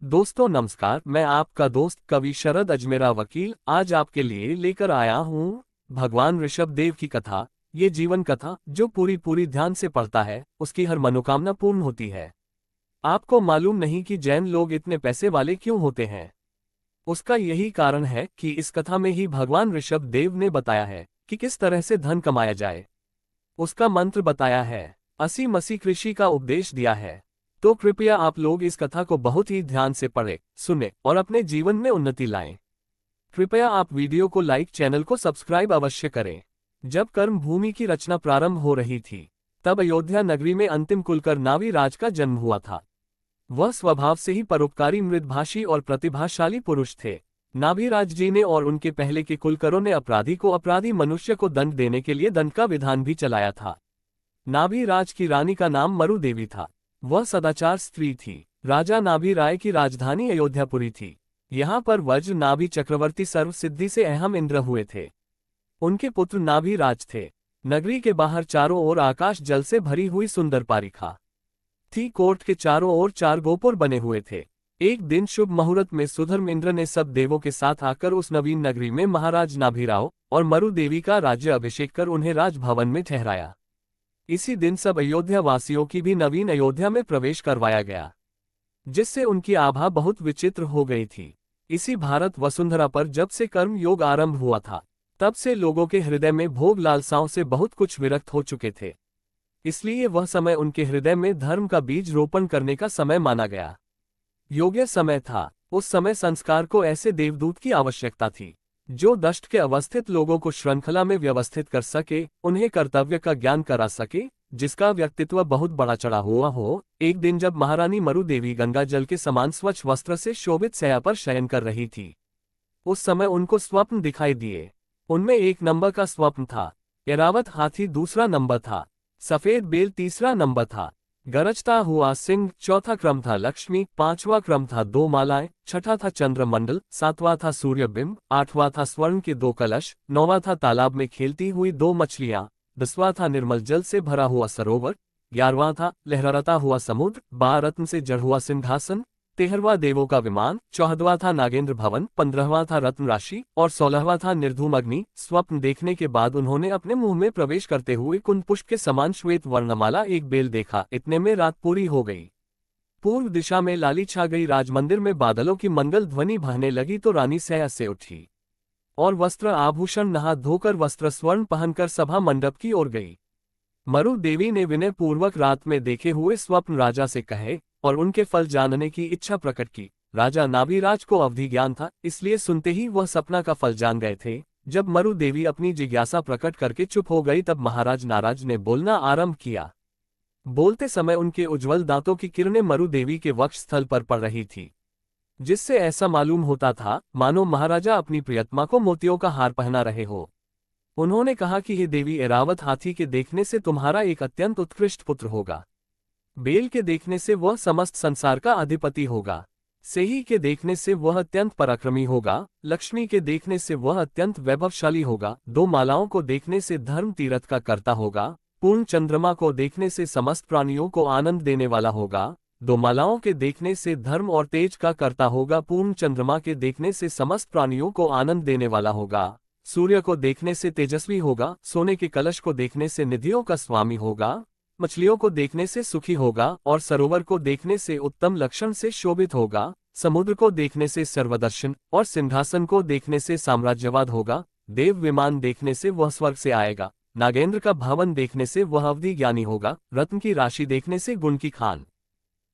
दोस्तों नमस्कार, मैं आपका दोस्त कवि शरद अजमेरा वकील आज आपके लिए लेकर आया हूँ भगवान ऋषभ देव की कथा। ये जीवन कथा जो पूरी ध्यान से पढ़ता है उसकी हर मनोकामना पूर्ण होती है। आपको मालूम नहीं कि जैन लोग इतने पैसे वाले क्यों होते हैं। उसका यही कारण है कि इस कथा में ही भगवान ऋषभ देव ने बताया है कि किस तरह से धन कमाया जाए। उसका मंत्र बताया है, असी मसी कृषि का उपदेश दिया है। तो कृपया आप लोग इस कथा को बहुत ही ध्यान से पढ़ें, सुने और अपने जीवन में उन्नति लाएं। कृपया आप वीडियो को लाइक, चैनल को सब्सक्राइब अवश्य करें। जब कर्म भूमि की रचना प्रारंभ हो रही थी तब अयोध्या नगरी में अंतिम कुलकर नाभीराज का जन्म हुआ था। वह स्वभाव से ही परोपकारी, मृदभाषी और प्रतिभाशाली पुरुष थे। नाभीराज जी ने और उनके पहले के कुलकरों ने अपराधी को अपराधी मनुष्य को दंड देने के लिए दंड का विधान भी चलाया था। नाभीराज की रानी का नाम मरु देवी था। वह सदाचार स्त्री थी। राजा नाभि राय की राजधानी अयोध्यापुरी थी। यहाँ पर वज्र नाभि चक्रवर्ती सर्व सिद्धि से अहम इंद्र हुए थे। उनके पुत्र नाभि राज थे। नगरी के बाहर चारों ओर आकाश जल से भरी हुई सुंदर पारिखा थी। कोर्ट के चारों ओर 4 गोपुर बने हुए थे। एक दिन शुभ मुहूर्त में सुधर्म इंद्र ने सब देवों के साथ आकर उस नवीन नगरी में महाराज नाभिराव और मरु देवी का राज्य अभिषेक कर उन्हें राजभवन में ठहराया। इसी दिन सब अयोध्या वासियों की भी नवीन अयोध्या में प्रवेश करवाया गया, जिससे उनकी आभा बहुत विचित्र हो गई थी। इसी भारत वसुंधरा पर जब से कर्म योग आरंभ हुआ था तब से लोगों के हृदय में भोग लालसाओं से बहुत कुछ विरक्त हो चुके थे। इसलिए वह समय उनके हृदय में धर्म का बीज रोपण करने का समय माना गया। योग्य समय था। उस समय संस्कार को ऐसे देवदूत की आवश्यकता थी जो दष्ट के अवस्थित लोगों को श्रृंखला में व्यवस्थित कर सके, उन्हें कर्तव्य का ज्ञान करा सके, जिसका व्यक्तित्व बहुत बड़ा चढ़ा हुआ हो। एक दिन जब महारानी मरु देवी गंगा जल के समान स्वच्छ वस्त्र से शोभित शैया पर शयन कर रही थी, उस समय उनको स्वप्न दिखाई दिए। उनमें एक नंबर का स्वप्न था। ऐरावत हाथी दूसरा नंबर था। सफेद बेल तीसरा नंबर था। गरजता हुआ सिंह चौथा क्रम था। लक्ष्मी पांचवा क्रम था। 2 मालाएं। छठा था चंद्रमंडल। 7वां था सूर्यबिंब। 8वां था स्वर्ण के 2 कलश। 9वां था तालाब में खेलती हुई 2 मछलियां। 10वां था निर्मल जल से भरा हुआ सरोवर। 11वां था लहराता हुआ समुद्र। 12 रत्न से जड़ हुआ सिंहासन। 13वां देवों का विमान। 14वां था नागेंद्र भवन। 15वां था रत्न राशि और 16वां था निर्धूम अग्नि। स्वप्न देखने के बाद उन्होंने अपने मुंह में प्रवेश करते हुए कुंद पुष्प के समान श्वेत वर्णमाला एक बेल देखा। इतने में रात पूरी हो गई। पूर्व दिशा में लाली छा गई। राजमंदिर में बादलों की मंगल ध्वनि बहने लगी तो रानी सैया से उठी और वस्त्र आभूषण नहा धोकर वस्त्र स्वर्ण पहनकर सभा मंडप की ओर गई। मरु देवी ने विनय पूर्वक रात में देखे हुए स्वप्न राजा से कहे और उनके फल जानने की इच्छा प्रकट की। राजा नाभिराज को अवधि ज्ञान था, इसलिए सुनते ही वह सपना का फल जान गए थे। जब मरु देवी अपनी जिज्ञासा प्रकट करके चुप हो गई तब महाराज नाराज ने बोलना आरंभ किया। बोलते समय उनके उज्ज्वल दांतों की किरणें मरु देवी के वक्ष स्थल पर पड़ रही थी, जिससे ऐसा मालूम होता था मानो महाराजा अपनी प्रियतमा को मोतियों का हार पहना रहे हो। उन्होंने कहा कि हे देवी, ऐरावत हाथी के देखने से तुम्हारा एक अत्यंत उत्कृष्ट पुत्र होगा। बेल के देखने से वह समस्त संसार का अधिपति होगा। सेही के देखने से वह अत्यंत पराक्रमी होगा। लक्ष्मी के देखने से वह अत्यंत वैभवशाली होगा। 2 मालाओं को देखने से धर्म तीरथ का कर्ता होगा। पूर्ण चंद्रमा को देखने से समस्त प्राणियों को आनंद देने वाला होगा। 2 मालाओं के देखने से धर्म और तेज का कर्ता होगा। पूर्ण चंद्रमा के देखने से समस्त प्राणियों को आनंद देने वाला होगा। सूर्य को देखने से तेजस्वी होगा। सोने के कलश को देखने से निधियों का स्वामी होगा। मछलियों को देखने से सुखी होगा और सरोवर को देखने से उत्तम लक्षण से शोभित होगा। समुद्र को देखने से सर्वदर्शन और सिंहासन को देखने से साम्राज्यवाद होगा। देव विमान देखने से वह स्वर्ग से आएगा। नागेंद्र का भवन देखने से वह अवधि ज्ञानी होगा। रत्न की राशि देखने से गुण की खान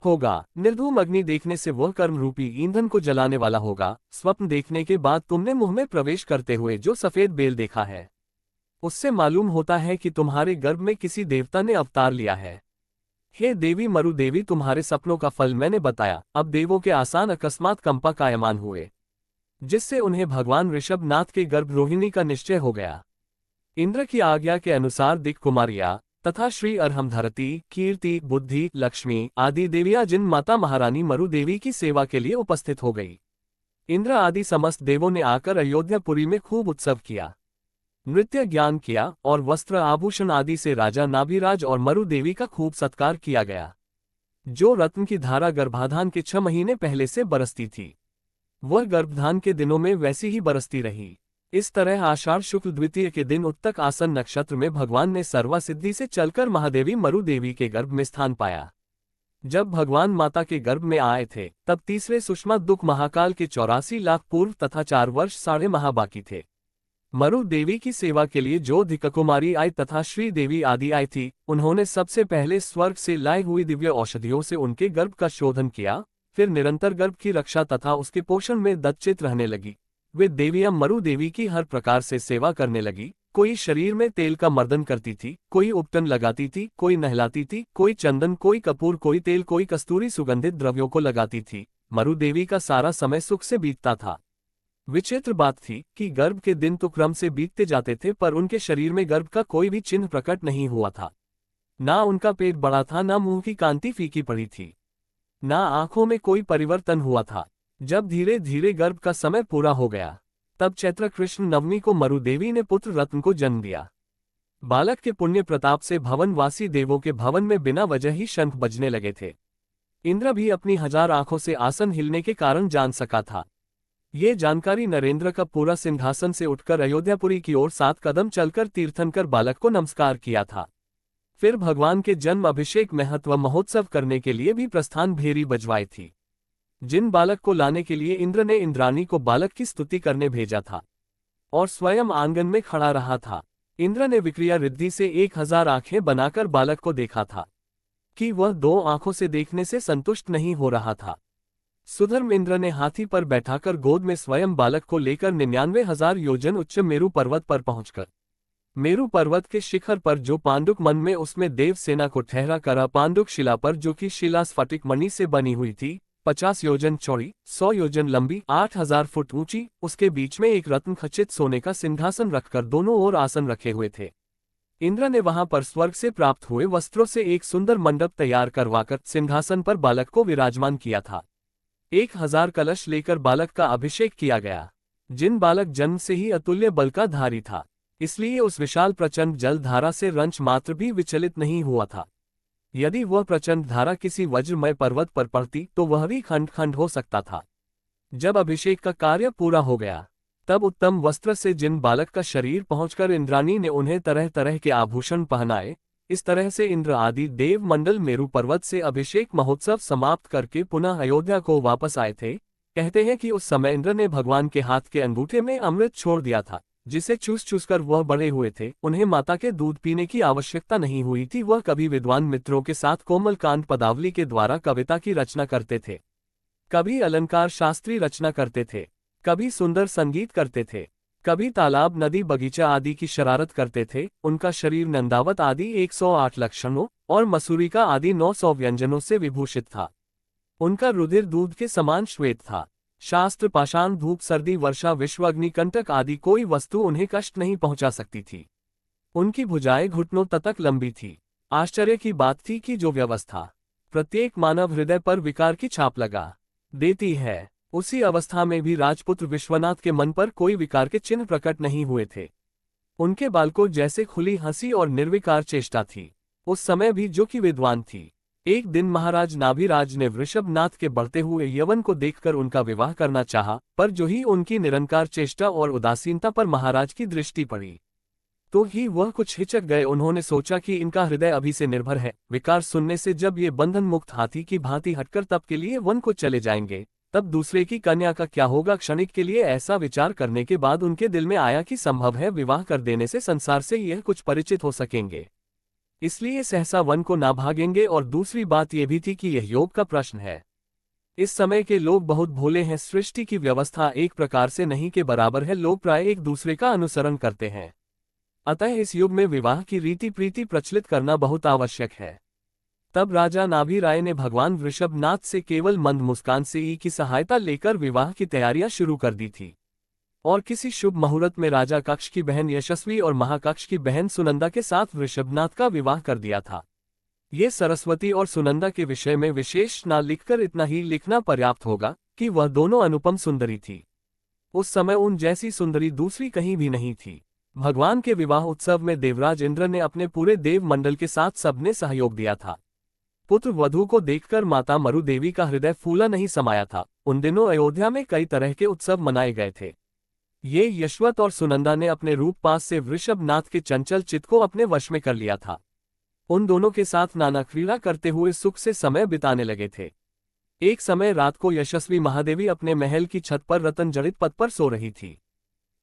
होगा। निर्धूम अग्नि देखने से वह कर्म रूपी ईंधन को जलाने वाला होगा। स्वप्न देखने के बाद तुमने मुंह में प्रवेश करते हुए जो सफेद बेल देखा है, उससे मालूम होता है कि तुम्हारे गर्भ में किसी देवता ने अवतार लिया है। हे देवी मरु देवी, तुम्हारे सपनों का फल मैंने बताया। अब देवों के आसान अकस्मात कंपा कायमान हुए, जिससे उन्हें भगवान ऋषभ नाथ के गर्भ रोहिणी का निश्चय हो गया। इंद्र की आज्ञा के अनुसार दिक् कुमारिया तथा श्री अर्हमधरती, कीर्ति, बुद्धि, लक्ष्मी आदि देवियां जिन माता महारानी मरु देवी की सेवा के लिए उपस्थित हो गई। इंद्र आदि समस्त देवों ने आकर अयोध्यापुरी में खूब उत्सव किया, नृत्य ज्ञान किया और वस्त्र आभूषण आदि से राजा नाभिराज और मरु देवी का खूब सत्कार किया गया। जो रत्न की धारा गर्भाधान के 6 महीने पहले से बरसती थी, वह गर्भधान के दिनों में वैसी ही बरसती रही। इस तरह आषाढ़ शुक्ल द्वितीय के दिन उत्तक आसन नक्षत्र में भगवान ने सर्वासिद्धि से चलकर महादेवी मरु देवी के गर्भ में स्थान पाया। जब भगवान माता के गर्भ में आए थे, तब तीसरे सुषमा दुख महाकाल के 84 लाख पूर्व तथा 4 वर्ष 12.5 माह बाकी थे। मरु देवी की सेवा के लिए जो धिककुमारी आई तथा श्री देवी आदि आई थी, उन्होंने सबसे पहले स्वर्ग से लाई हुई दिव्य औषधियों से उनके गर्भ का शोधन किया, फिर निरंतर गर्भ की रक्षा तथा उसके पोषण में दत्तचित रहने लगी। वे देवियां मरु देवी की हर प्रकार से सेवा करने लगी। कोई शरीर में तेल का मर्दन करती थी, कोई उपटन लगाती थी, कोई नहलाती थी, कोई चंदन, कोई कपूर, कोई तेल, कोई कस्तूरी सुगंधित द्रव्यों को लगाती थी। मरु देवी का सारा समय सुख से बीतता था। विचित्र बात थी कि गर्भ के दिन तो क्रम से बीतते जाते थे, पर उनके शरीर में गर्भ का कोई भी चिन्ह प्रकट नहीं हुआ था। ना उनका पेट बड़ा था, ना मुंह की कांति फीकी पड़ी थी, ना आंखों में कोई परिवर्तन हुआ था। जब धीरे धीरे गर्भ का समय पूरा हो गया, तब चैत्र कृष्ण नवमी को मरु देवी ने पुत्र रत्न को जन्म दिया। बालक के पुण्य प्रताप से भवनवासी देवों के भवन में बिना वजह ही शंख बजने लगे थे। इंद्र भी अपनी 1000 आंखों से आसन हिलने के कारण जान सका था। ये जानकारी नरेंद्र का पूरा सिंहासन से उठकर अयोध्यापुरी की ओर 7 कदम चलकर तीर्थन कर बालक को नमस्कार किया था। फिर भगवान के जन्म अभिषेक महत्व महोत्सव करने के लिए भी प्रस्थान भेरी बजवाई थी। जिन बालक को लाने के लिए इंद्र ने इंद्राणी को बालक की स्तुति करने भेजा था और स्वयं आंगन में खड़ा रहा था। इंद्र ने विक्रिया रिद्धि से 1000 आंखें बनाकर बालक को देखा था कि वह 2 आंखों से देखने से संतुष्ट नहीं हो रहा था। सुधर्म इंद्र ने हाथी पर बैठाकर गोद में स्वयं बालक को लेकर 99,000 योजन उच्च मेरु पर्वत पर पहुंचकर मेरु पर्वत के शिखर पर जो पांडुक मन में उसमें देव सेना को ठहरा करा पांडुक शिला पर, जो कि शिला स्फटिक मणि से बनी हुई थी, 50 योजन चौड़ी, 100 योजन लंबी, 8000 फुट ऊंची, उसके बीच में एक रत्न खचित सोने का सिंहासन रखकर दोनों ओर आसन रखे हुए थे। इंद्र ने वहां पर स्वर्ग से प्राप्त हुए वस्त्रों से एक सुंदर मंडप तैयार करवाकर सिंहासन पर बालक को विराजमान किया था। 1000 कलश लेकर बालक का अभिषेक किया गया। जिन बालक जन्म से ही अतुल्य बल का धारी था, इसलिए उस विशाल प्रचंड जल धारा से रंच मात्र भी विचलित नहीं हुआ था। यदि वह प्रचंड धारा किसी वज्रमय पर्वत पर पड़ती तो वह भी खंड खंड हो सकता था। जब अभिषेक का कार्य पूरा हो गया, तब उत्तम वस्त्र से जिन बालक का शरीर पहुंचकर इंद्राणी ने उन्हें तरह तरह के आभूषण पहनाए। इस तरह से इंद्र आदि देव मंडल मेरु पर्वत से अभिषेक महोत्सव समाप्त करके पुनः अयोध्या को वापस आए थे। कहते हैं कि उस समय इंद्र ने भगवान के हाथ के अंगूठे में अमृत छोड़ दिया था, जिसे चूस चूस कर वह बड़े हुए थे। उन्हें माता के दूध पीने की आवश्यकता नहीं हुई थी। वह कभी विद्वान मित्रों के साथ कोमल कांड पदावली के द्वारा कविता की रचना करते थे, कभी अलंकार शास्त्री रचना करते थे, कभी सुंदर संगीत करते थे, कभी तालाब नदी बगीचा आदि की शरारत करते थे। उनका शरीर नंदावत आदि 108 लक्षणों और मसूरी का आदि 900 व्यंजनों से विभूषित था। उनका रुधिर दूध के समान श्वेत था। शास्त्र पाषाण धूप सर्दी वर्षा विश्व अग्निकंटक आदि कोई वस्तु उन्हें कष्ट नहीं पहुंचा सकती थी। उनकी भुजाएं घुटनों तक लंबी थी। आश्चर्य की बात थी कि जो व्यवस्था प्रत्येक मानव हृदय पर विकार की छाप लगा देती है, उसी अवस्था में भी राजपुत्र विश्वनाथ के मन पर कोई विकार के चिन्ह प्रकट नहीं हुए थे। उनके बालकों जैसे खुली हंसी और निर्विकार चेष्टा थी। उस समय भी जो कि विद्वान थी। एक दिन महाराज नाभिराज ने वृषभनाथ के बढ़ते हुए यवन को देखकर उनका विवाह करना चाहा, पर जो ही उनकी निरंकार चेष्टा और उदासीनता पर महाराज की दृष्टि पड़ी, तो ही वह कुछ हिचक गए। उन्होंने सोचा कि इनका हृदय अभी से निर्भर है। विकार सुनने से जब ये बंधन मुक्त हाथी की भांति हटकर तब के लिए वन को चले जाएंगे, तब दूसरे की कन्या का क्या होगा। क्षणिक के लिए ऐसा विचार करने के बाद उनके दिल में आया कि संभव है विवाह कर देने से संसार से यह कुछ परिचित हो सकेंगे, इसलिए सहसा वन को ना भागेंगे। और दूसरी बात यह भी थी कि यह योग का प्रश्न है। इस समय के लोग बहुत भोले हैं। सृष्टि की व्यवस्था एक प्रकार से नहीं के बराबर है। लोग प्राय एक दूसरे का अनुसरण करते हैं। अतः इस युग में विवाह की रीति प्रीति प्रचलित करना बहुत आवश्यक है। तब राजा नाभिराय ने भगवान वृषभनाथ से केवल मंद मुस्कान से ही की सहायता लेकर विवाह की तैयारियां शुरू कर दी थी। और किसी शुभ मुहूर्त में राजा कक्ष की बहन यशस्वी और महाकक्ष की बहन सुनंदा के साथ वृषभनाथ का विवाह कर दिया था। ये सरस्वती और सुनंदा के विषय में विशेष न लिखकर इतना ही लिखना पर्याप्त होगा कि वह दोनों अनुपम सुंदरी थी। उस समय उन जैसी सुंदरी दूसरी कहीं भी नहीं थी। भगवान के विवाह उत्सव में देवराज इंद्र ने अपने पूरे देव मंडल के साथ सबने सहयोग दिया था। पुत्र वधू को देखकर माता मरु देवी का हृदय फूला नहीं समाया था। उन दिनों अयोध्या में कई तरह के उत्सव मनाए गए थे। ये यशवंत और सुनंदा ने अपने रूप पास से वृषभ नाथ के चंचल चित्त को अपने वश में कर लिया था। उन दोनों के साथ नाना क्रीड़ा करते हुए सुख से समय बिताने लगे थे। एक समय रात को यशस्वी महादेवी अपने महल की छत पर रतन जड़ित पद पर सो रही थी।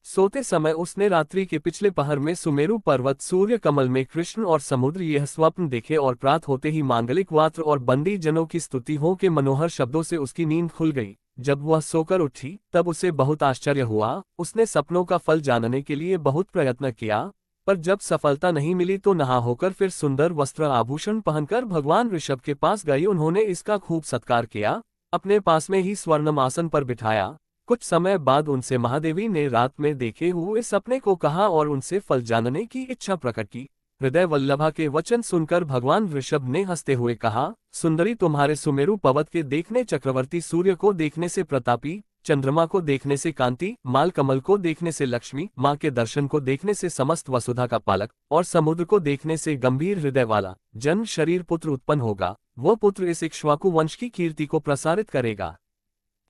सोते समय उसने रात्रि के पिछले पहर में सुमेरु पर्वत, सूर्य कमल में कृष्ण और समुद्र यह स्वप्न देखे और प्रात होते ही मांगलिक वात्र और बंदी जनों की स्तुति हो के मनोहर शब्दों से उसकी नींद खुल गई। जब वह सोकर उठी तब उसे बहुत आश्चर्य हुआ। उसने सपनों का फल जानने के लिए बहुत प्रयत्न किया, पर जब सफलता नहीं मिली तो नहा होकर फिर सुंदर वस्त्र आभूषण पहनकर भगवान ऋषभ के पास गई। उन्होंने इसका खूब सत्कार किया, अपने पास में ही स्वर्णम आसन पर बिठाया। कुछ समय बाद उनसे महादेवी ने रात में देखे हुए सपने को कहा और उनसे फल जानने की इच्छा प्रकट की। हृदय वल्लभा के वचन सुनकर भगवान ऋषभ ने हंसते हुए कहा, सुंदरी, तुम्हारे सुमेरु पर्वत के देखने, चक्रवर्ती सूर्य को देखने से प्रतापी, चंद्रमा को देखने से कांति, माल कमल को देखने से लक्ष्मी, माँ के दर्शन को देखने से समस्त वसुधा का पालक और समुद्र को देखने से गंभीर हृदय वाला जन्म शरीर पुत्र उत्पन्न होगा। वो पुत्र इस इक्ष्वाकु वंश की कीर्ति को प्रसारित करेगा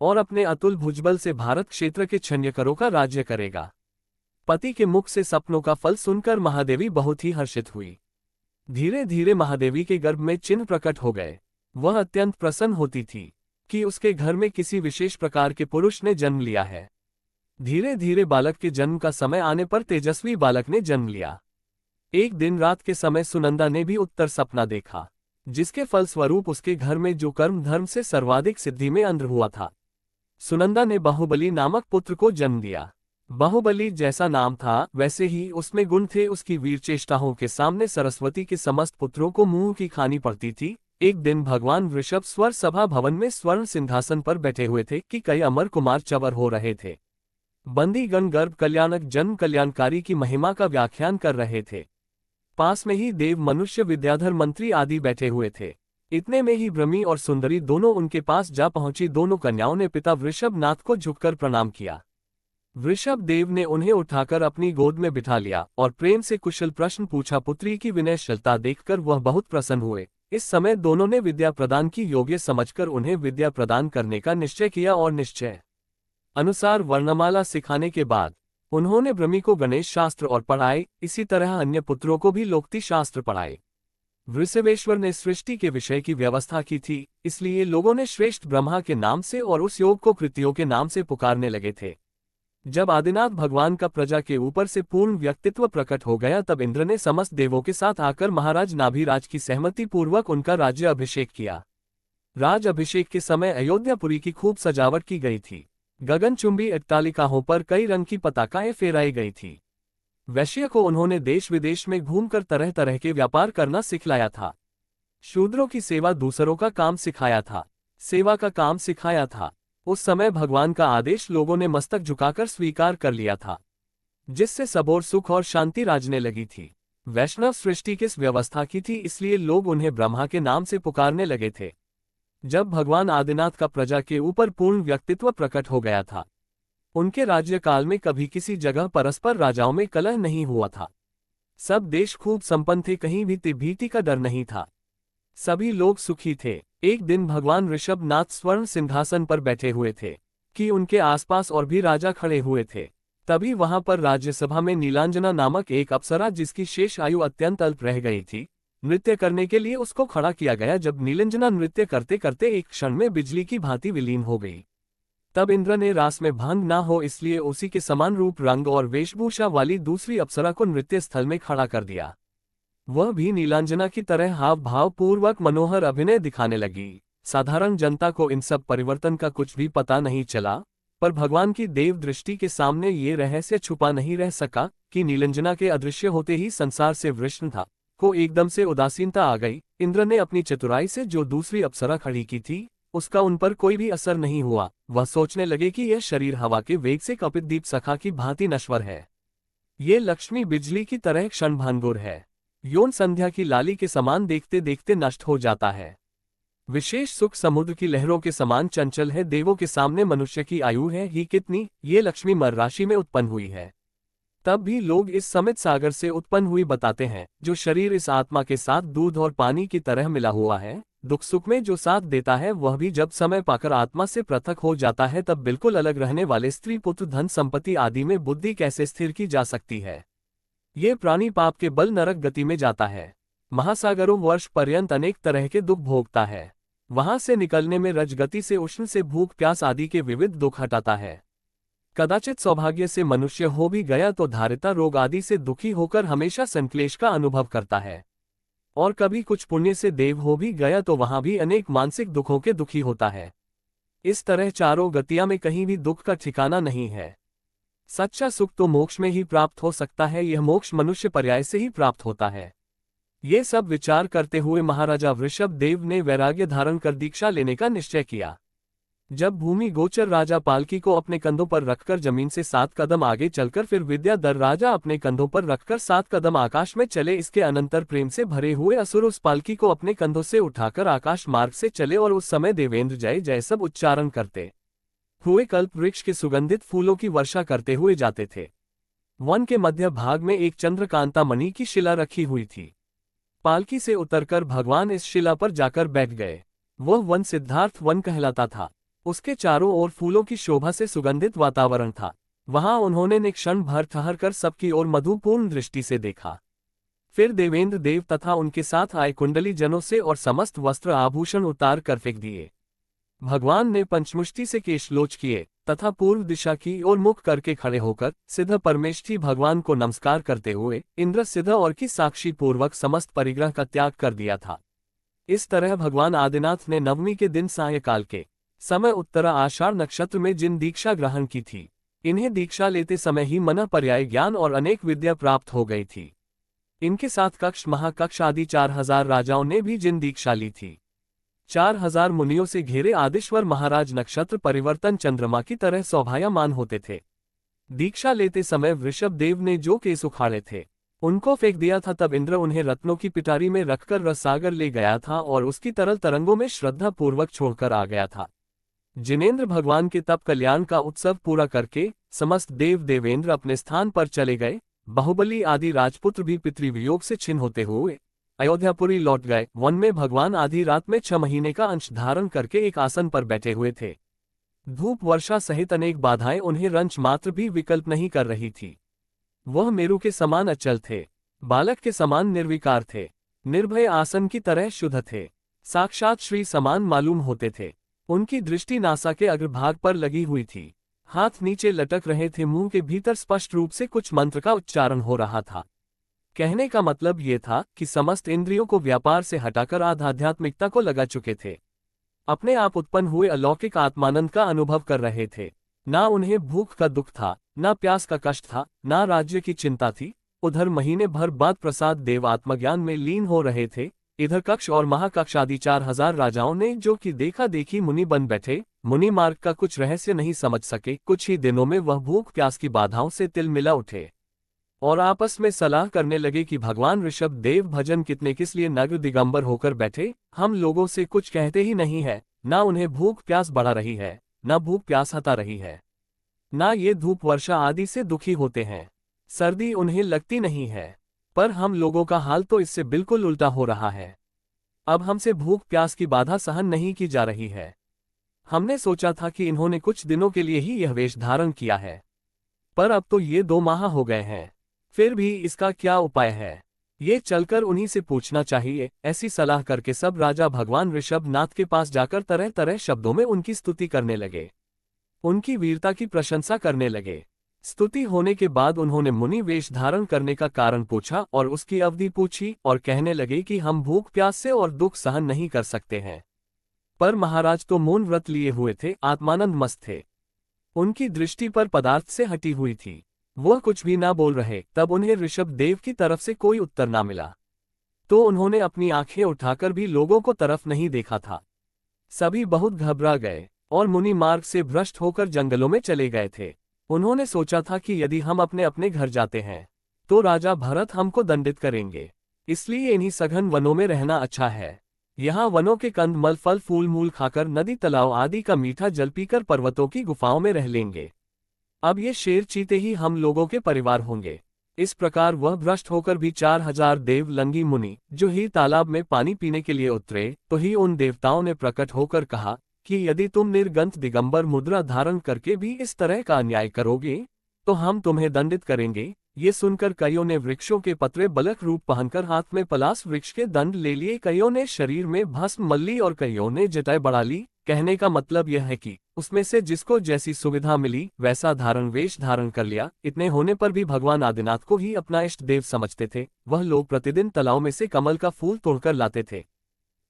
और अपने अतुल भुजबल से भारत क्षेत्र के क्षण्यकरों का राज्य करेगा। पति के मुख से सपनों का फल सुनकर महादेवी बहुत ही हर्षित हुई। धीरे धीरे महादेवी के गर्भ में चिन्ह प्रकट हो गए। वह अत्यंत प्रसन्न होती थी कि उसके घर में किसी विशेष प्रकार के पुरुष ने जन्म लिया है। धीरे धीरे बालक के जन्म का समय आने पर तेजस्वी बालक ने जन्म लिया। एक दिन रात के समय सुनंदा ने भी उत्तर सपना देखा, जिसके फल स्वरूप उसके घर में जो कर्म धर्म से सर्वाधिक सिद्धि में अंध हुआ था। सुनंदा ने बाहुबली नामक पुत्र को जन्म दिया। बाहुबली जैसा नाम था वैसे ही उसमें गुण थे। उसकी वीर चेष्टाओं के सामने सरस्वती के समस्त पुत्रों को मुंह की खानी पड़ती थी। एक दिन भगवान ऋषभ स्वर सभा भवन में स्वर्ण सिंहासन पर बैठे हुए थे कि कई अमर कुमार चवर हो रहे थे। बंदीगण गर्भ कल्याणक जन्म कल्याणकारी की महिमा का व्याख्यान कर रहे थे। पास में ही देव, मनुष्य, विद्याधर, मंत्री आदि बैठे हुए थे। इतने में ही ब्रह्मी और सुंदरी दोनों उनके पास जा पहुंची। दोनों कन्याओं ने पिता वृषभ नाथ को झुककर प्रणाम किया। वृषभ देव ने उन्हें उठाकर अपनी गोद में बिठा लिया और प्रेम से कुशल प्रश्न पूछा। पुत्री की विनयशीलता देखकर वह बहुत प्रसन्न हुए। इस समय दोनों ने विद्या प्रदान की योग्य समझकर उन्हें विद्या प्रदान करने का निश्चय किया और निश्चय अनुसार वर्णमाला सिखाने के बाद उन्होंने ब्रह्मी को गणेश शास्त्र और पढ़ाए। इसी तरह अन्य पुत्रों को भी लोकति शास्त्र पढ़ाए। वृषभेश्वर ने सृष्टि के विषय की व्यवस्था की थी, इसलिए लोगों ने श्रेष्ठ ब्रह्मा के नाम से और उस योग को कृत्यों के नाम से पुकारने लगे थे। जब आदिनाथ भगवान का प्रजा के ऊपर से पूर्ण व्यक्तित्व प्रकट हो गया तब इंद्र ने समस्त देवों के साथ आकर महाराज नाभिराज की सहमति पूर्वक उनका राज्य अभिषेक किया। राज अभिषेक के समय अयोध्यापुरी की खूब सजावट की गई थी। गगनचुंबी अट्टालिकाओं पर कई रंग की पताकाएं फहराई गई थी। वैश्य को उन्होंने देश विदेश में घूमकर तरह तरह के व्यापार करना सिखलाया था। शूद्रों की सेवा, दूसरों का काम सिखाया था, सेवा का काम सिखाया था। उस समय भगवान का आदेश लोगों ने मस्तक झुकाकर स्वीकार कर लिया था, जिससे सबोर सुख और शांति राजने लगी थी। वैष्णव सृष्टि किस व्यवस्था की थी, इसलिए लोग उन्हें ब्रह्मा के नाम से पुकारने लगे थे। जब भगवान आदिनाथ का प्रजा के ऊपर पूर्ण व्यक्तित्व प्रकट हो गया था, उनके राज्य काल में कभी किसी जगह परस्पर राजाओं में कलह नहीं हुआ था। सब देश खूब संपन्न थे, कहीं भी भीति का डर नहीं था। सभी लोग सुखी थे। एक दिन भगवान ऋषभ नाथ स्वर्ण सिंहासन पर बैठे हुए थे कि उनके आसपास और भी राजा खड़े हुए थे। तभी वहां पर राज्यसभा में नीलांजना नामक एक अप्सरा, जिसकी शेष आयु अत्यंत अल्प रह गई थी, नृत्य करने के लिए उसको खड़ा किया गया। जब नीलांजना नृत्य करते करते एक क्षण में बिजली की भांति विलीन हो गई, तब इंद्र ने रास में भंग न हो इसलिए उसी के समान रूप, रंग और वेशभूषा वाली दूसरी अप्सरा को नृत्य स्थल में खड़ा कर दिया। वह भी नीलांजना की तरह हाव भाव पूर्वक मनोहर अभिनय दिखाने लगी। साधारण जनता को इन सब परिवर्तन का कुछ भी पता नहीं चला, पर भगवान की देव दृष्टि के सामने ये रहस्य छुपा नहीं रह सका कि नीलांजना के अदृश्य होते ही संसार से वृष्ण था को एकदम से उदासीनता आ गई। इंद्र ने अपनी चतुराई से जो दूसरी अप्सरा खड़ी की थी, उसका उन पर कोई भी असर नहीं हुआ। वह सोचने लगे कि यह शरीर हवा के वेग से कपित दीप सखा की भांति नश्वर है। ये लक्ष्मी बिजली की तरह क्षणभंगुर है। यौन संध्या की लाली के समान देखते देखते नष्ट हो जाता है। विशेष सुख समुद्र की लहरों के समान चंचल है। देवों के सामने मनुष्य की आयु है ही कितनी, ये लक्ष्मी मर राशि में उत्पन्न हुई है। तब भी लोग इस समित सागर से उत्पन्न हुई बताते हैं। जो शरीर इस आत्मा के साथ दूध और पानी की तरह मिला हुआ है, दुख सुख में जो साथ देता है वह भी जब समय पाकर आत्मा से पृथक हो जाता है तब बिल्कुल अलग रहने वाले स्त्री पुत्र धन संपत्ति आदि में बुद्धि कैसे स्थिर की जा सकती है। ये प्राणी पाप के बल नरक गति में जाता है, महासागरों वर्ष पर्यंत अनेक तरह के दुख भोगता है, वहां से निकलने में रजगति से उष्ण से भूख प्यास आदि के विविध दुख हटाता है। कदाचित सौभाग्य से मनुष्य हो भी गया तो धारिता रोग आदि से दुखी होकर हमेशा संक्लेश का अनुभव करता है, और कभी कुछ पुण्य से देव हो भी गया तो वहां भी अनेक मानसिक दुखों के दुखी होता है। इस तरह चारों गतियां में कहीं भी दुख का ठिकाना नहीं है। सच्चा सुख तो मोक्ष में ही प्राप्त हो सकता है, यह मोक्ष मनुष्य पर्याय से ही प्राप्त होता है। ये सब विचार करते हुए महाराजा वृषभ देव ने वैराग्य धारण कर दीक्षा लेने का निश्चय किया। जब भूमि गोचर राजा पालकी को अपने कंधों पर रखकर जमीन से 7 कदम आगे चलकर फिर विद्याधर राजा अपने कंधों पर रखकर 7 कदम आकाश में चले, इसके अनंतर प्रेम से भरे हुए असुर उस पालकी को अपने कंधों से उठाकर आकाश मार्ग से चले और उस समय देवेंद्र जय जय सब उच्चारण करते हुए कल्प वृक्ष के सुगंधित फूलों की वर्षा करते हुए जाते थे। वन के मध्य भाग में एक चंद्रकांता मणि की शिला रखी हुई थी। पालकी से उतरकर भगवान इस शिला पर जाकर बैठ गए। वह वन सिद्धार्थ वन कहलाता था। उसके चारों ओर फूलों की शोभा से सुगंधित वातावरण था। वहां उन्होंने एक क्षण भर ठहरकर सबकी ओर मधुपूर्ण दृष्टि से देखा। फिर देवेंद्र देव तथा उनके साथ आए कुंडली जनों से और समस्त वस्त्र आभूषण उतार कर फेंक दिए। भगवान ने पंचमुष्टि से केशलोच किए तथा पूर्व दिशा की ओर मुख करके खड़े होकर सिद्ध परमेष्ठी भगवान को नमस्कार करते हुए इंद्र सिद्ध और की साक्षी पूर्वक समस्त परिग्रह का त्याग कर दिया था। इस तरह भगवान आदिनाथ ने नवमी के दिन सायंकाल के समय उत्तरा आषाढ़ नक्षत्र में जिन दीक्षा ग्रहण की थी, इन्हें दीक्षा लेते समय ही मन पर्याय ज्ञान और अनेक विद्या प्राप्त हो गई थी। इनके साथ कक्ष महाकक्ष आदि 4000 राजाओं ने भी जिन दीक्षा ली थी। 4000 मुनियों से घेरे आदिश्वर महाराज नक्षत्र परिवर्तन चंद्रमा की तरह शोभायमान होते थे। दीक्षा लेते समय वृषभ देव ने जो केस उखाड़े थे उनको फेंक दिया था, तब इंद्र उन्हें रत्नों की पिटारी में रखकर रससागर ले गया था और उसकी तरल तरंगों में श्रद्धा पूर्वक छोड़कर आ गया था। जिनेंद्र भगवान के तप कल्याण का उत्सव पूरा करके समस्त देव देवेंद्र अपने स्थान पर चले गए। बाहुबली आदि राजपुत्र भी पितृवियोग से छिन्न होते हुए अयोध्यापुरी लौट गए। वन में भगवान आधी रात में 6 महीने का अंश धारण करके एक आसन पर बैठे हुए थे। धूप वर्षा सहित अनेक बाधाएं उन्हें रंच मात्र भी विकल्प नहीं कर रही थी। वह मेरु के समान अचल थे, बालक के समान निर्विकार थे, निर्भय आसन की तरह शुद्ध थे, साक्षात श्री समान मालूम होते थे। उनकी दृष्टि नासा के अग्रभाग पर लगी हुई थी, हाथ नीचे लटक रहे थे, मुंह के भीतर स्पष्ट रूप से कुछ मंत्र का उच्चारण हो रहा था। कहने का मतलब ये था कि समस्त इंद्रियों को व्यापार से हटाकर आध्यात्मिकता को लगा चुके थे। अपने आप उत्पन्न हुए अलौकिक आत्मानंद का अनुभव कर रहे थे। ना उन्हें भूख का दुख था, ना प्यास का कष्ट था, ना राज्य की चिंता थी। उधर महीने भर बाद प्रसाद देव आत्मज्ञान में लीन हो रहे थे। इधर कक्ष और महाकक्ष आदि 4000 राजाओं ने जो कि देखा देखी मुनि बन बैठे, मुनि मार्ग का कुछ रहस्य नहीं समझ सके। कुछ ही दिनों में वह भूख प्यास की बाधाओं से तिलमिला उठे और आपस में सलाह करने लगे कि भगवान ऋषभ देव भजन कितने किस लिए नग्न दिगंबर होकर बैठे। हम लोगों से कुछ कहते ही नहीं है, ना उन्हें भूख प्यास बढ़ा रही है, ना भूख प्यास हटा रही है, ना ये धूप वर्षा आदि से दुखी होते हैं, सर्दी उन्हें लगती नहीं है। पर हम लोगों का हाल तो इससे बिल्कुल उल्टा हो रहा है। अब हमसे भूख प्यास की बाधा सहन नहीं की जा रही है। हमने सोचा था कि इन्होंने कुछ दिनों के लिए ही यह वेश धारण किया है, पर अब तो ये 2 माह हो गए हैं। फिर भी इसका क्या उपाय है, ये चलकर उन्हीं से पूछना चाहिए। ऐसी सलाह करके सब राजा भगवान ऋषभ नाथ के पास जाकर तरह तरह शब्दों में उनकी स्तुति करने लगे, उनकी वीरता की प्रशंसा करने लगे। स्तुति होने के बाद उन्होंने मुनि वेश धारण करने का कारण पूछा और उसकी अवधि पूछी और कहने लगे कि हम भूख प्यास से और दुख सहन नहीं कर सकते हैं। पर महाराज तो मौन व्रत लिए हुए थे, आत्मानंद मस्त थे, उनकी दृष्टि पर पदार्थ से हटी हुई थी, वह कुछ भी ना बोल रहे। तब उन्हें ऋषभ देव की तरफ से कोई उत्तर ना मिला तो उन्होंने अपनी आंखें उठाकर भी लोगों को तरफ नहीं देखा था। सभी बहुत घबरा गए और मुनि मार्ग से भ्रष्ट होकर जंगलों में चले गए थे। उन्होंने सोचा था कि यदि हम अपने अपने घर जाते हैं तो राजा भरत हमको दंडित करेंगे, इसलिए इन्हीं सघन वनों में रहना अच्छा है। यहाँ वनों के कंद मल फल फूल मूल खाकर नदी तालाब आदि का मीठा जल पीकर पर्वतों की गुफाओं में रह लेंगे। अब ये शेर चीते ही हम लोगों के परिवार होंगे। इस प्रकार वह भ्रष्ट होकर भी 4000 देवलंगी मुनि जो ही तालाब में पानी पीने के लिए उतरे, तो ही उन देवताओं ने प्रकट होकर कहा कि यदि तुम निर्गंथ दिगंबर मुद्रा धारण करके भी इस तरह का अन्याय करोगे तो हम तुम्हें दंडित करेंगे। ये सुनकर कईयों ने वृक्षों के पत्रे बलक रूप पहनकर हाथ में पलाश वृक्ष के दंड ले लिए, कईयों ने शरीर में भस्म मल ली और कईयों ने जटाएं बढ़ा ली। कहने का मतलब यह है कि उसमें से जिसको जैसी सुविधा मिली वैसा वेश धारण कर लिया। इतने होने पर भी भगवान आदिनाथ को ही अपना इष्ट देव समझते थे। वह लोग प्रतिदिन तालाब में से कमल का फूल तोड़कर लाते थे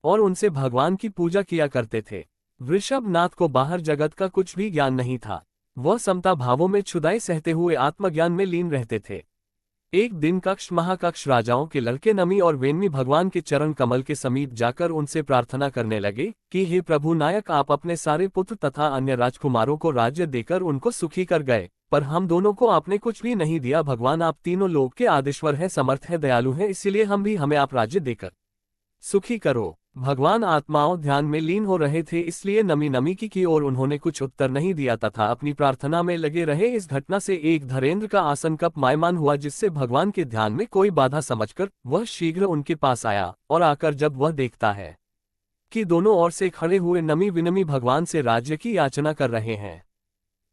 और उनसे भगवान की पूजा किया करते थे। वृषभनाथ को बाहर जगत का कुछ भी ज्ञान नहीं था। वह समता भावों में क्षुधाई सहते हुए आत्मज्ञान में लीन रहते थे। एक दिन कक्ष महाकक्ष राजाओं के लड़के नमी और वेन्मी भगवान के चरण कमल के समीप जाकर उनसे प्रार्थना करने लगे कि हे प्रभु नायक, आप अपने सारे पुत्र तथा अन्य राजकुमारों को राज्य देकर उनको सुखी कर गए, पर हम दोनों को आपने कुछ भी नहीं दिया। भगवान आप तीनों लोक के आदेश्वर है, समर्थ है, दयालु है, इसीलिए हमें आप राज्य देकर सुखी करो। भगवान आत्माओं ध्यान में लीन हो रहे थे, इसलिए नमी की ओर उन्होंने कुछ उत्तर नहीं दिया तथा अपनी प्रार्थना में लगे रहे। इस घटना से एक धरेंद्र का आसन कपमायमान हुआ, जिससे भगवान के ध्यान में कोई बाधा समझकर वह शीघ्र उनके पास आया और आकर जब वह देखता है कि दोनों ओर से खड़े हुए नमी विनमी भगवान से राज्य की याचना कर रहे हैं,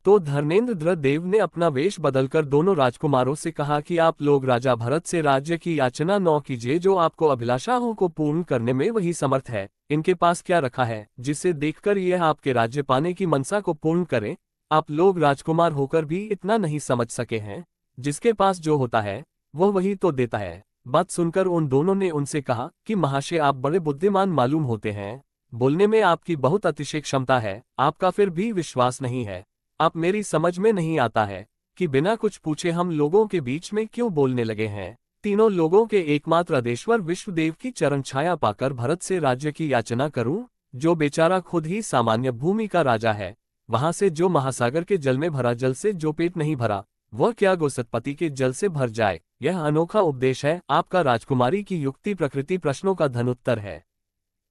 तो धर्मेंद्र देव ने अपना वेश बदलकर दोनों राजकुमारों से कहा कि आप लोग राजा भरत से राज्य की याचना न कीजिए, जो आपको अभिलाषाओं को पूर्ण करने में वही समर्थ है। इनके पास क्या रखा है जिसे देखकर यह आपके राज्य पाने की मनसा को पूर्ण करें? आप लोग राजकुमार होकर भी इतना नहीं समझ सके हैं। जिसके पास जो होता है वह वही तो देता है। बात सुनकर उन दोनों ने उनसे कहा कि महाशय, आप बड़े बुद्धिमान मालूम होते हैं, बोलने में आपकी बहुत अतिशय क्षमता है, आपका फिर भी विश्वास नहीं है। आप मेरी समझ में नहीं आता है कि बिना कुछ पूछे हम लोगों के बीच में क्यों बोलने लगे हैं। तीनों लोगों के एकमात्र आदेश्वर विश्वदेव की चरण छाया पाकर भरत से राज्य की याचना करूं, जो बेचारा खुद ही सामान्य भूमि का राजा है। वहां से जो महासागर के जल में भरा जल से जो पेट नहीं भरा, वह क्या गोसतपति के जल से भर जाए। यह अनोखा उपदेश है आपका। राजकुमारी की युक्ति प्रकृति प्रश्नों का धनुत्तर है।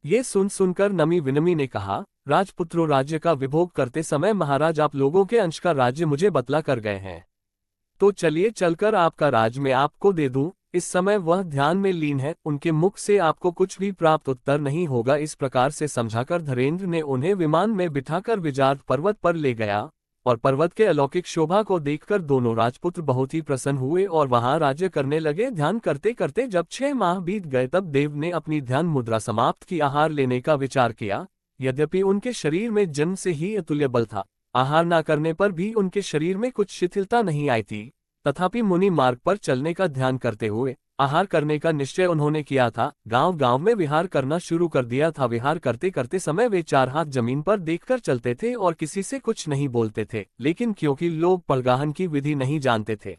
ये सुनकर नमी विनमी ने कहा, राजपुत्रों, राज्य का विभोग करते समय महाराज आप लोगों के अंश का राज्य मुझे बतला कर गए हैं, तो चलिए चलकर आपका राज मैं आपको दे दूं। इस समय वह ध्यान में लीन है, उनके मुख से आपको कुछ भी प्राप्त उत्तर नहीं होगा। इस प्रकार से समझाकर धरेंद्र ने उन्हें विमान में बिठाकर विजार्थ पर्वत पर ले गया और पर्वत के अलौकिक शोभा को देखकर दोनों राजपुत्र बहुत ही प्रसन्न हुए और वहां राज्य करने लगे। ध्यान करते करते जब 6 माह बीत गए तब देव ने अपनी ध्यान मुद्रा समाप्त की आहार लेने का विचार किया। यद्यपि उनके शरीर में जन्म से ही अतुल्य बल था, आहार न करने पर भी उनके शरीर में कुछ शिथिलता नहीं आई थी, तथापि मुनि मार्ग पर चलने का ध्यान करते हुए आहार करने का निश्चय उन्होंने किया था। गांव गांव में विहार करना शुरू कर दिया था। विहार करते करते समय वे 4 हाथ जमीन पर देखकर चलते थे और किसी से कुछ नहीं बोलते थे, लेकिन क्योंकि लोग पलगाहन की विधि नहीं जानते थे,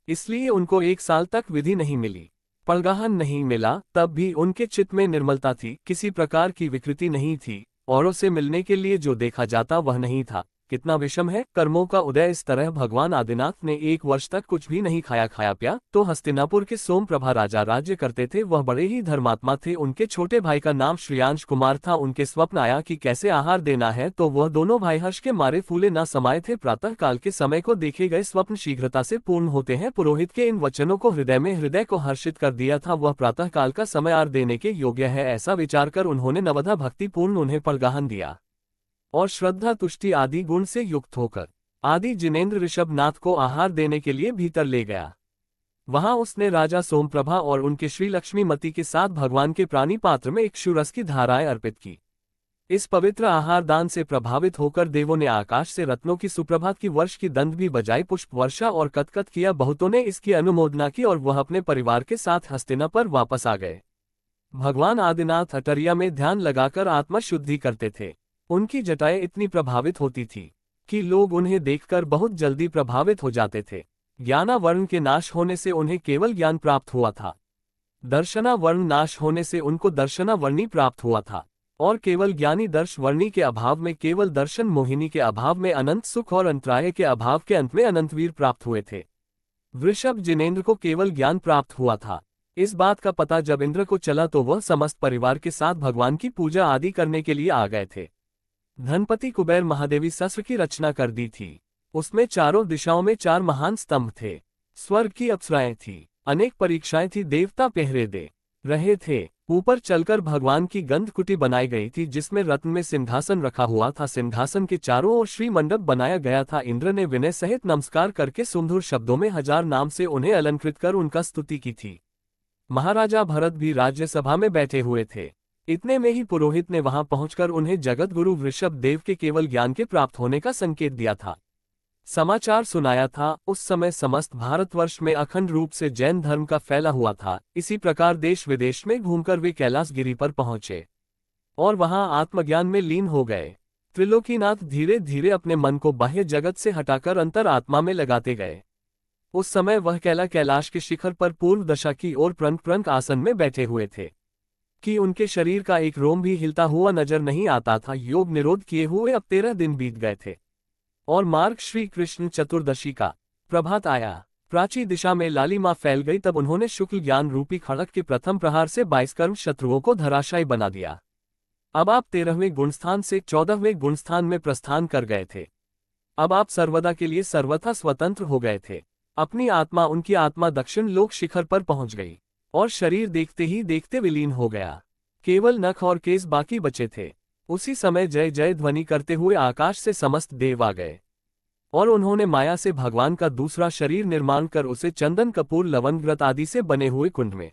इसलिए उनको 1 साल तक विधि नहीं मिली। पलगाहन नहीं मिला तब भी उनके चित्त में निर्मलता थी, किसी प्रकार की विकृति नहीं थी। औरों से मिलने के लिए जो देखा जाता वह नहीं था। कितना विषम है कर्मों का उदय। इस तरह भगवान आदिनाथ ने 1 वर्ष तक कुछ भी नहीं खाया पिया। तो हस्तिनापुर के सोमप्रभा राजा राज्य करते थे। वह बड़े ही धर्मात्मा थे। उनके छोटे भाई का नाम श्रेयांश कुमार था। उनके स्वप्न आया कि कैसे आहार देना है, तो वह दोनों भाई हर्ष के मारे फूले न समाये थे। प्रातः काल के समय को देखे गए स्वप्न शीघ्रता से पूर्ण होते हैं। पुरोहित के इन वचनों को हृदय को हर्षित कर दिया था। वह प्रातः काल का समय आहार देने के योग्य है, ऐसा विचार कर उन्होंने नवधा भक्ति पूर्ण उन्हें पलगाहन दिया और श्रद्धा तुष्टि आदि गुण से युक्त होकर आदि जिनेंद्र ऋषभनाथ को आहार देने के लिए भीतर ले गया। वहां उसने राजा सोमप्रभा और उनके श्री लक्ष्मीमती के साथ भगवान के प्राणी पात्र में इक्षुरस की धाराएं अर्पित की। इस पवित्र आहार दान से प्रभावित होकर देवों ने आकाश से रत्नों की सुप्रभात की वर्ष की दंड भी बजाई, पुष्प वर्षा और कतकत किया। बहुतों ने इसकी अनुमोदना की और वह अपने परिवार के साथ हस्तिना पर वापस आ गए। भगवान आदिनाथ अटरिया में ध्यान लगाकर आत्मा शुद्धि करते थे। उनकी जटाएं इतनी प्रभावित होती थी कि लोग उन्हें देखकर बहुत जल्दी प्रभावित हो जाते थे। ज्ञानावरण के नाश होने से उन्हें केवल ज्ञान प्राप्त हुआ था, दर्शनावरण नाश होने से उनको दर्शनावर्णी प्राप्त हुआ था, और केवल ज्ञानी दर्शवर्णी के अभाव में, केवल दर्शन मोहिनी के अभाव में अनंत सुख और अंतराय के अभाव के अंत में अनंतवीर प्राप्त हुए थे। वृषभ जिनेंद्र को केवल ज्ञान प्राप्त हुआ था। इस बात का पता जब इंद्र को चला तो वह समस्त परिवार के साथ भगवान की पूजा आदि करने के लिए आ गए थे। धनपति कुबेर महादेवी शस्त्र की रचना कर दी थी। उसमें चारों दिशाओं में 4 महान स्तंभ थे। स्वर्ग की अप्सराएं थी, अनेक परीक्षाएं थी, देवता पहरे दे रहे थे। ऊपर चलकर भगवान की गंध कुटी बनाई गई थी जिसमें रत्न में सिंहासन रखा हुआ था। सिंहासन के चारों ओर श्री मंडप बनाया गया था। इंद्र ने विनय सहित नमस्कार करके सुमधुर शब्दों में 1000 नाम से उन्हें अलंकृत कर उनका स्तुति की थी। महाराजा भरत भी राज्यसभा में बैठे हुए थे। इतने में ही पुरोहित ने वहां पहुंचकर उन्हें जगत गुरु वृषभ देव के केवल ज्ञान के प्राप्त होने का संकेत दिया था, समाचार सुनाया था। उस समय समस्त भारतवर्ष में अखंड रूप से जैन धर्म का फैला हुआ था। इसी प्रकार देश विदेश में घूमकर वे कैलाश गिरी पर पहुंचे और वहां आत्मज्ञान में लीन हो गए। त्रिलोकीनाथ धीरे धीरे अपने मन को बाह्य जगत से हटाकर अंतर आत्मा में लगाते गए। उस समय वह कैलाश के शिखर पर पूर्व दशा की ओर प्रंक आसन में बैठे हुए थे कि उनके शरीर का एक रोम भी हिलता हुआ नजर नहीं आता था। योग निरोध किए हुए अब 13 दिन बीत गए थे और मार्ग श्री कृष्ण चतुर्दशी का प्रभात आया। प्राची दिशा में लालिमा फैल गई। तब उन्होंने शुक्ल ज्ञान रूपी खड़ग के प्रथम प्रहार से 22 कर्म शत्रुओं को धराशायी बना दिया। अब आप 13वें गुणस्थान से 14वें गुणस्थान में प्रस्थान कर गए थे। अब आप सर्वदा के लिए सर्वथा स्वतंत्र हो गए थे। अपनी आत्मा, उनकी आत्मा दक्षिण लोक शिखर पर पहुंच गई और शरीर देखते ही देखते विलीन हो गया। केवल नख और केस बाकी बचे थे। उसी समय जय जय ध्वनि करते हुए आकाश से समस्त देव आ गए और उन्होंने माया से भगवान का दूसरा शरीर निर्माण कर उसे चंदन कपूर लवंग व्रत आदि से बने हुए कुंड में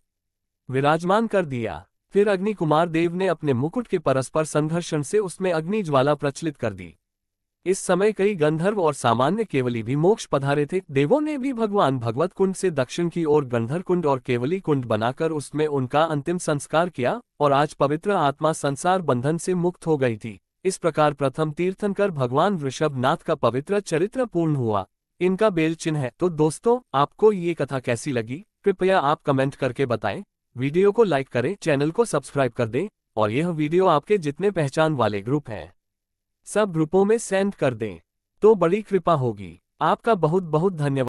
विराजमान कर दिया। फिर अग्नि कुमार देव ने अपने मुकुट के परस्पर संघर्षण से उसमें अग्नि ज्वाला प्रचलित कर दी। इस समय कई गंधर्व और सामान्य केवली भी मोक्ष पधारे थे। देवों ने भी भगवान भगवत कुंड से दक्षिण की ओर गंधर्व कुंड और केवली कुंड बनाकर उसमें उनका अंतिम संस्कार किया और आज पवित्र आत्मा संसार बंधन से मुक्त हो गई थी। इस प्रकार प्रथम तीर्थंकर भगवान वृषभ नाथ का पवित्र चरित्र पूर्ण हुआ। इनका बेल चिन्ह है। तो दोस्तों, आपको ये कथा कैसी लगी कृपया आप कमेंट करके बताएं। वीडियो को लाइक करें, चैनल को सब्सक्राइब कर दें और यह वीडियो आपके जितने पहचान वाले ग्रुप हैं सब ग्रुपों में सेंड कर दें तो बड़ी कृपा होगी। आपका बहुत बहुत धन्यवाद।